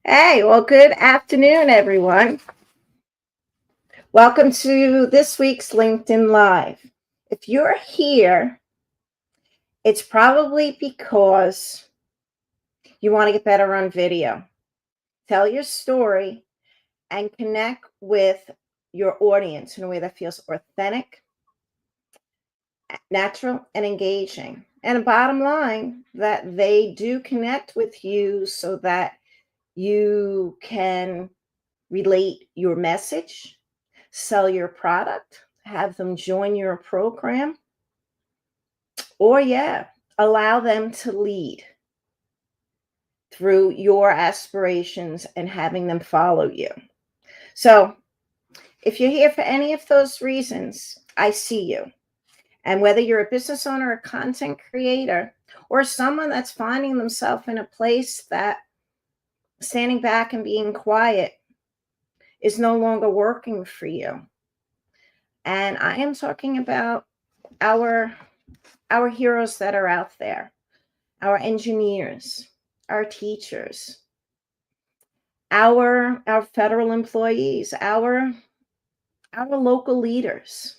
Hey, well, good afternoon, everyone. Welcome to this week's LinkedIn Live. If you're here, it's probably because you want to get better on video. Tell your story and connect with your audience in a way that feels authentic, natural, and engaging. And a bottom line, that they do connect with you so that you can relate your message, sell your product, have them join your program, or yeah, allow them to lead through your aspirations and having them follow you. So, if you're here for any of those reasons, I see you. And whether you're a business owner, a content creator, or someone that's finding themselves in a place that standing back and being quiet is no longer working for you. And I am talking about our our heroes that are out there, our engineers, our teachers, our federal employees, our local leaders.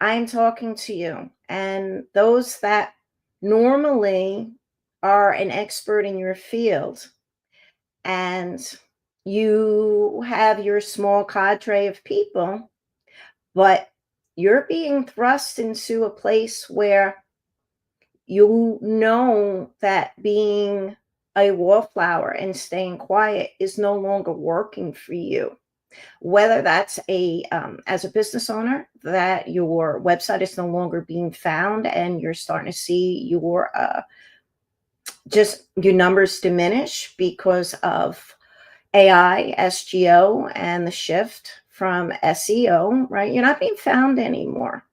I'm talking to you, and those that normally are an expert in your field, and you have your small cadre of people, but you're being thrust into a place where you know that being a wallflower and staying quiet is no longer working for you. Whether that's as a business owner, that your website is no longer being found and you're starting to see your just your numbers diminish because of AI, SGO, and the shift from SEO, right? You're not being found anymore,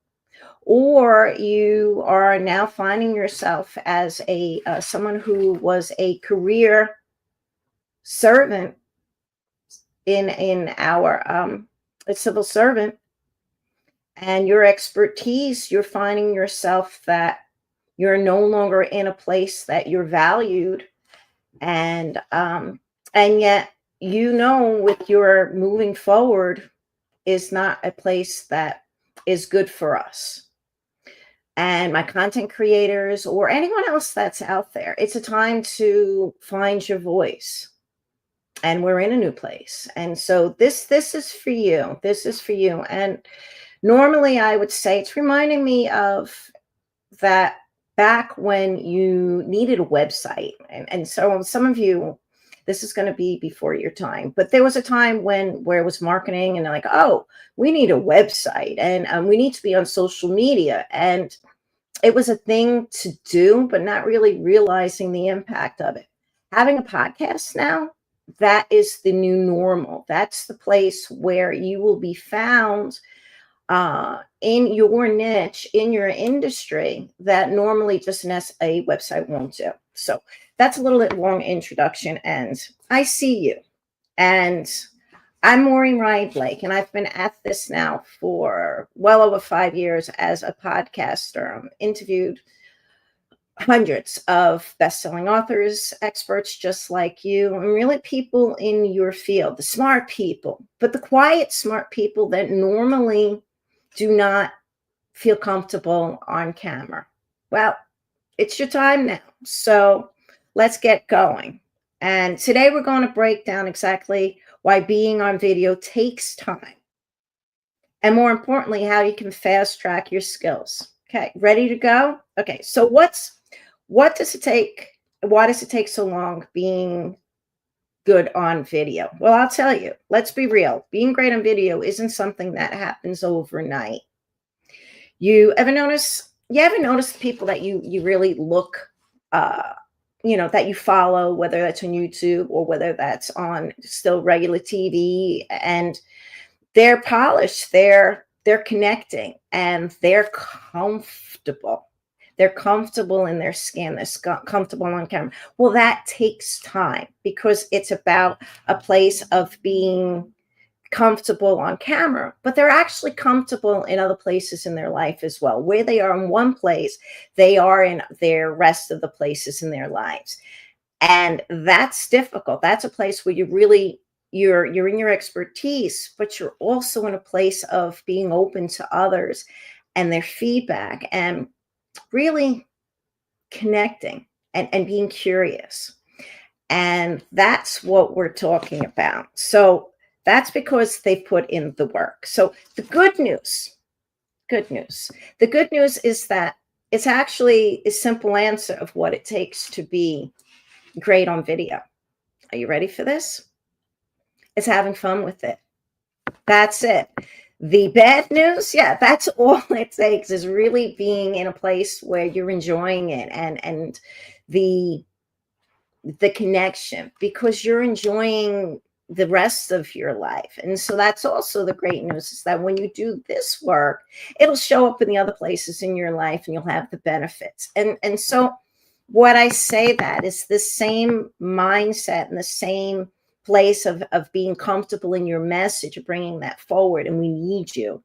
or you are now finding yourself as a someone who was a career servant in our a civil servant, and your expertise, you're finding yourself that you're no longer in a place that you're valued, and yet with your moving forward is not a place that is good for us and my content creators or anyone else that's out there. It's a time to find your voice. And we're in a new place. And so this is for you. This is for you. And normally I would say it's reminding me of that back when you needed a website. And so some of you, this is going to be before your time, but there was a time where it was marketing and they're like, oh, we need a website and we need to be on social media. And it was a thing to do, but not really realizing the impact of it. Having a podcast now, that is the new normal. That's the place where you will be found in your niche, in your industry, that normally just a website won't do. So that's a little bit long introduction, and I see you. And I'm Maureen Ryan Blake, and I've been at this now for well over 5 years as a podcaster. Interviewed hundreds of best-selling authors, experts just like you, and really people in your field, the smart people, but the quiet, smart people that normally do not feel comfortable on camera. Well, it's your time now. So let's get going. And today we're going to break down exactly why being on video takes time. And more importantly, how you can fast track your skills. Okay, ready to go? Okay, so what does it take? Why does it take so long being good on video? Well, I'll tell you, let's be real. Being great on video isn't something that happens overnight. You ever notice people that you really look that you follow, whether that's on YouTube or whether that's on still regular TV, and they're polished, they're connecting, and they're comfortable. They're comfortable in their skin, comfortable on camera. Well, that takes time because it's about a place of being comfortable on camera, but they're actually comfortable in other places in their life as well. Where they are in one place, they are in their rest of the places in their lives. And that's difficult. That's a place where you really you're in your expertise, but you're also in a place of being open to others and their feedback and really connecting and being curious. And that's what we're talking about. So that's because they put in the work. So the good news. The good news is that it's actually a simple answer of what it takes to be great on video. Are you ready for this? It's having fun with it. That's it. The bad news, yeah, that's all it takes is really being in a place where you're enjoying it and the the connection because you're enjoying the rest of your life. And so that's also the great news is that when you do this work, it'll show up in the other places in your life and you'll have the benefits. And so what I say that is the same mindset and the same place of being comfortable in your message, of bringing that forward, and we need you,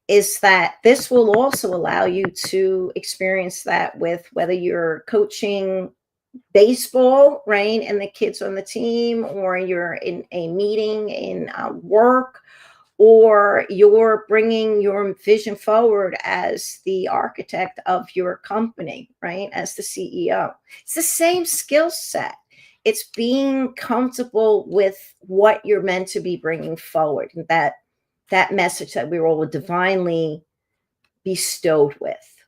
is that this will also allow you to experience that with whether you're coaching baseball, right? And the kids on the team, or you're in a meeting in work, or you're bringing your vision forward as the architect of your company, right? As the CEO. It's the same skill set. It's being comfortable with what you're meant to be bringing forward, and that message that we were all divinely bestowed with.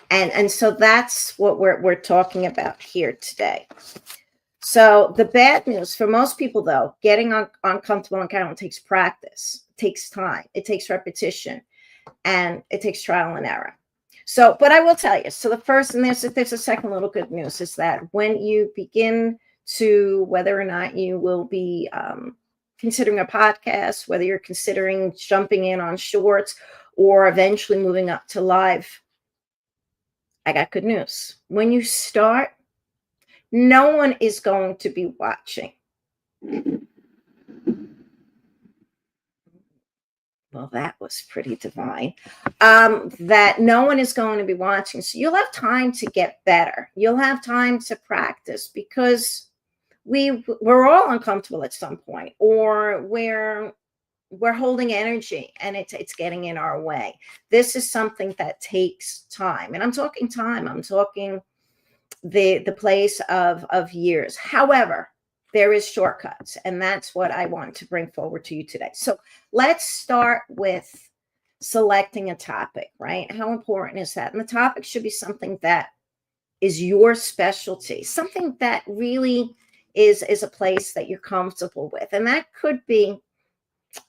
And so that's what we're talking about here today. So the bad news for most people, though, getting uncomfortable on camera takes practice, it takes time, it takes repetition, and it takes trial and error. So, but I will tell you, so the first, and there's a second little good news, is that when you begin to, whether or not you will be considering a podcast, whether you're considering jumping in on shorts or eventually moving up to live, I got good news. When you start, no one is going to be watching. Well, that was pretty divine. That no one is going to be watching. So you'll have time to get better. You'll have time to practice because we're all uncomfortable at some point, or we're holding energy and it's getting in our way. This is something that takes time. And I'm talking time. I'm talking the place of years. However, there is shortcuts, and that's what I want to bring forward to you today. So let's start with selecting a topic, right? How important is that? And the topic should be something that is your specialty, something that really is a place that you're comfortable with. And that could be,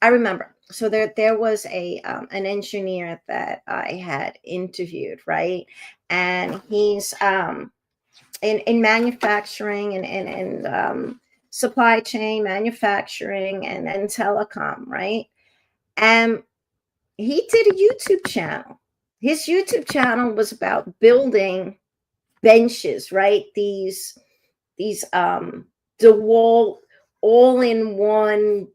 I remember, so there was an engineer that I had interviewed, right? And he's in manufacturing and supply chain manufacturing and telecom, right? And he did a YouTube channel. His YouTube channel was about building benches, right? These DeWalt all-in-one,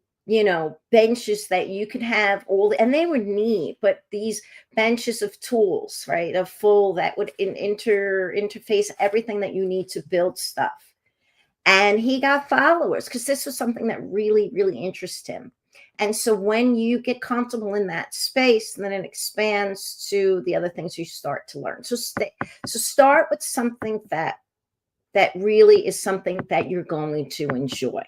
benches that you could have and they were neat, but these benches of tools, right, of full that would interface everything that you need to build stuff. And he got followers because this was something that really, really interested him. And so when you get comfortable in that space, then it expands to the other things you start to learn. So start with something that really is something that you're going to enjoy,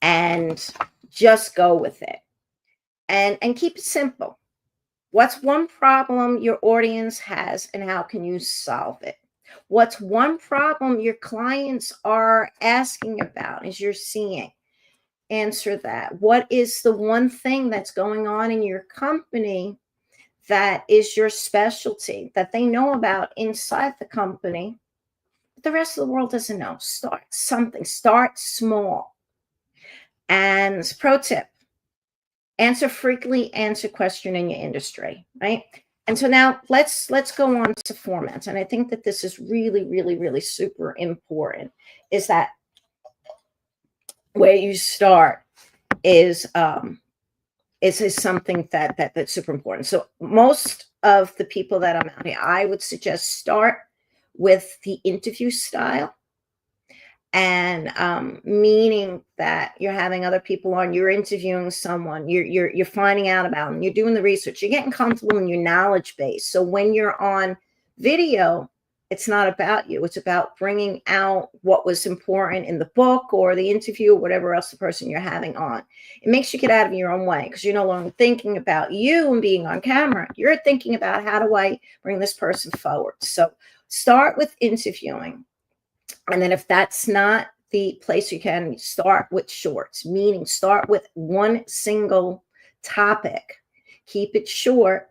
and just go with it, and keep it simple. What's one problem your audience has, and how can you solve it? What's one problem your clients are asking about as you're seeing? Answer that. What is the one thing that's going on in your company that is your specialty, that they know about inside the company, but the rest of the world doesn't know? Start something. Start small. And pro tip, answer frequently answered question in your industry, right? And so now let's go on to formats. And I think that this is really, really, really super important, is that where you start is something that's super important. So most of the people that I'm out here, I would suggest start with the interview style, and meaning that you're having other people on, you're interviewing someone, you're finding out about them, you're doing the research, you're getting comfortable in your knowledge base. So when you're on video, it's not about you. It's about bringing out what was important in the book or the interview or whatever else the person you're having on. It makes you get out of your own way because you're no longer thinking about you and being on camera. You're thinking about, how do I bring this person forward? So start with interviewing. And then if that's not the place you can, start with shorts, meaning start with one single topic, keep it short,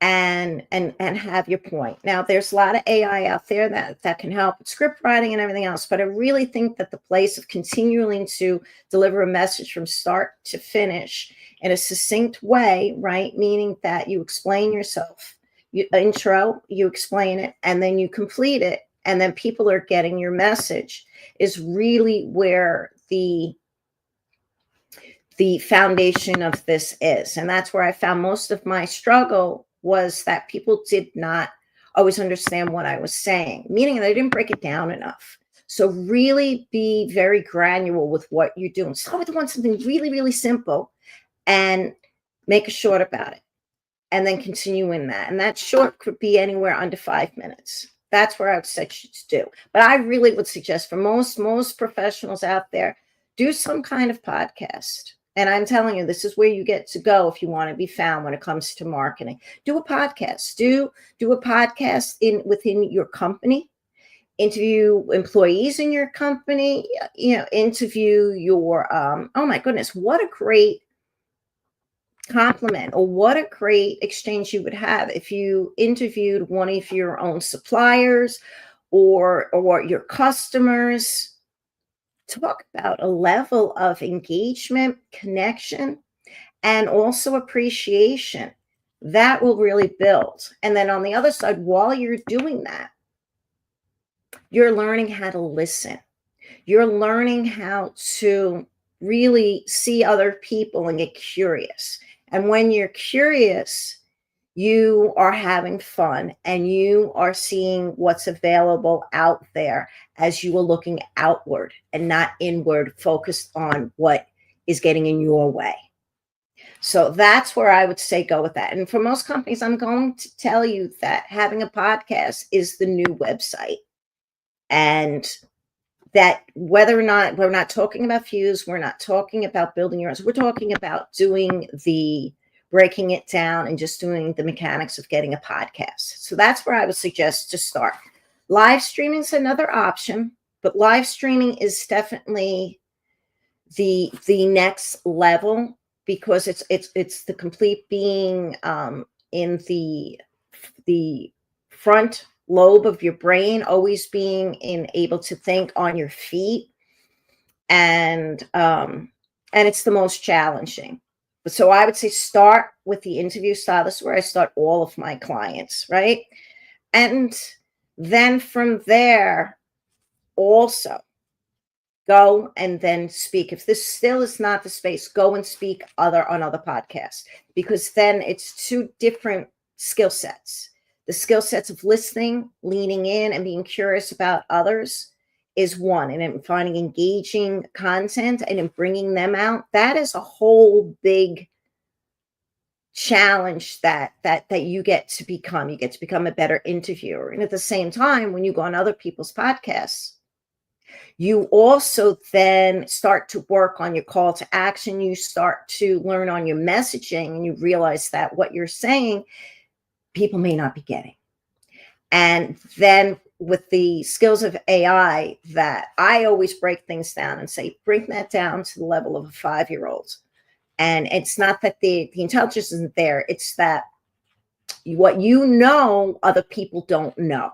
and have your point. Now, there's a lot of AI out there that can help with script writing and everything else, but I really think that the place of continuing to deliver a message from start to finish in a succinct way, right? Meaning that you explain yourself, you intro, you explain it, and then you complete it, and then people are getting your message, is really where the foundation of this is. And that's where I found most of my struggle, was that people did not always understand what I was saying, meaning they didn't break it down enough. So really be very granular with what you're doing. Start with something really, really simple and make a short about it, and then continue in that. And that short could be anywhere under 5 minutes. That's where I would suggest you to do. But I really would suggest for most professionals out there, do some kind of podcast. And I'm telling you, this is where you get to go if you want to be found when it comes to marketing. Do a podcast. Do a podcast within your company. Interview employees in your company. Interview your oh my goodness, what a great compliment, or what a great exchange you would have if you interviewed one of your own suppliers or your customers. Talk about a level of engagement, connection, and also appreciation that will really build. And then on the other side, while you're doing that, you're learning how to listen. You're learning how to really see other people and get curious. And when you're curious, you are having fun and you are seeing what's available out there as you are looking outward and not inward, focused on what is getting in your way. So that's where I would say go with that. And for most companies, I'm going to tell you that having a podcast is the new website. And that whether or not, we're not talking about views, we're not talking about building yours, we're talking about doing the breaking it down and just doing the mechanics of getting a podcast. So that's where I would suggest to start. Live streaming is another option, but live streaming is definitely the next level, because it's the complete being in the front lobe of your brain, always being able to think on your feet, and it's the most challenging. So I would say start with the interview style. This is where I start all of my clients, right? And then from there, also go and then speak. If this still is not the space, go and speak on other podcasts, because then it's two different skill sets. The skill sets of listening, leaning in, and being curious about others is one, and in finding engaging content and in bringing them out, that is a whole big challenge that you get to become. You get to become a better interviewer. And at the same time, when you go on other people's podcasts, you also then start to work on your call to action. You start to learn on your messaging, and you realize that what you're saying, people may not be getting. And then with the skills of AI, that I always break things down and say, bring that down to the level of a 5-year-old. And it's not that the intelligence isn't there. It's that what you know, other people don't know.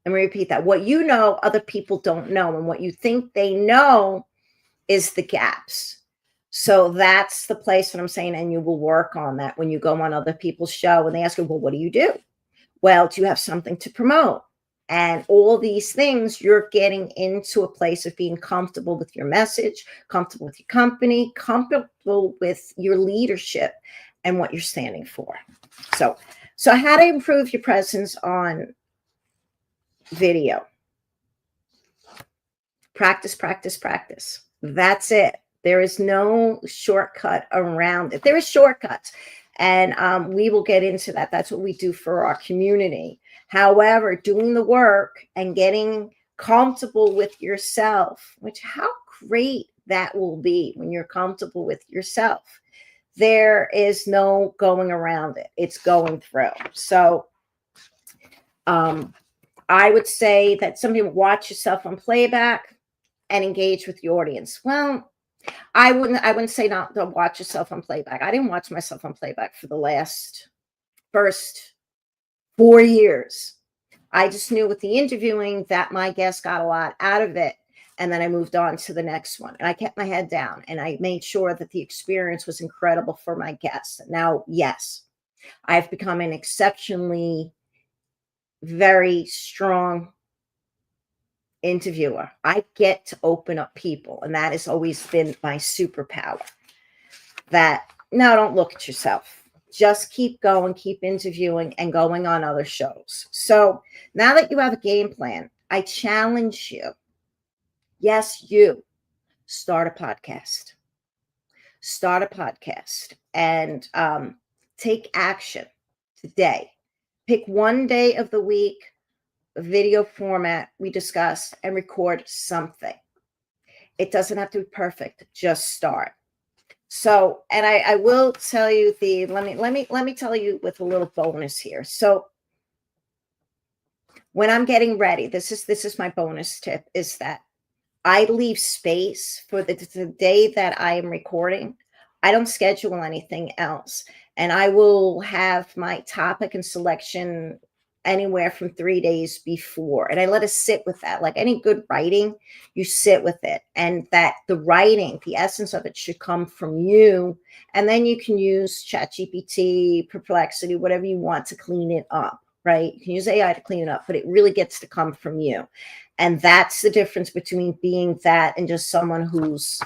And repeat that. What you know, other people don't know. And what you think they know is the gaps. So that's the place that I'm saying, and you will work on that when you go on other people's show and they ask you, well, what do you do? Well, do you have something to promote? And all these things, you're getting into a place of being comfortable with your message, comfortable with your company, comfortable with your leadership and what you're standing for. So how to improve your presence on video. Practice, practice, practice. That's it. There is no shortcut around it. There is shortcuts, and we will get into that. That's what we do for our community. However, doing the work and getting comfortable with yourself, which how great that will be when you're comfortable with yourself. There is no going around it. It's going through. So I would say that some people watch yourself on playback and engage with the audience. Well, I wouldn't say not to watch yourself on playback. I didn't watch myself on playback for the first 4 years. I just knew with the interviewing that my guest got a lot out of it. And then I moved on to the next one. And I kept my head down and I made sure that the experience was incredible for my guests. Now, yes, I've become an exceptionally very strong interviewer. I get to open up people, and that has always been my superpower. That no, don't look at yourself. Just keep going, keep interviewing, and going on other shows. So now that you have a game plan, I challenge you. Yes, you start a podcast. Start a podcast and take action today. Pick one day of the week, a video format we discuss, and record something. It doesn't have to be perfect. Just start. So, and I will tell you let me tell you with a little bonus here. So when I'm getting ready, this is my bonus tip, is that I leave space for the day that I am recording. I don't schedule anything else. And I will have my topic and selection anywhere from 3 days before. And I let us sit with that. Like any good writing, you sit with it. And that the writing, the essence of it should come from you. And then you can use ChatGPT, Perplexity, whatever you want to clean it up, right? You can use AI to clean it up, but it really gets to come from you. And that's the difference between being that and just someone who's,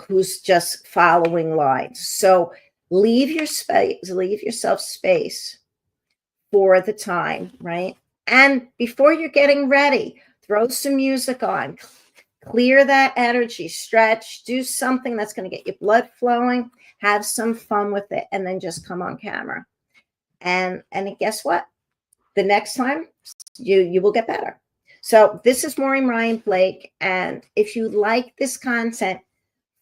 who's just following lines. So leave yourself space for the time, right? And before you're getting ready, throw some music on, clear that energy, stretch, do something that's going to get your blood flowing, have some fun with it, and then just come on camera. And guess what? The next time you will get better. So this is Maureen Ryan Blake. And if you like this content,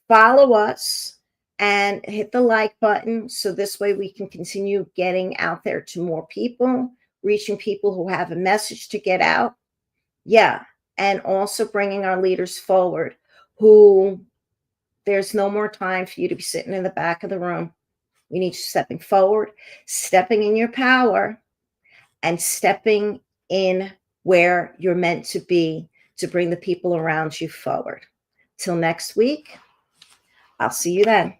follow us and hit the like button. So this way we can continue getting out there to more people, reaching people who have a message to get out. Yeah. And also bringing our leaders forward who there's no more time for you to be sitting in the back of the room. We need you stepping forward, stepping in your power, and stepping in where you're meant to be to bring the people around you forward. Till next week, I'll see you then.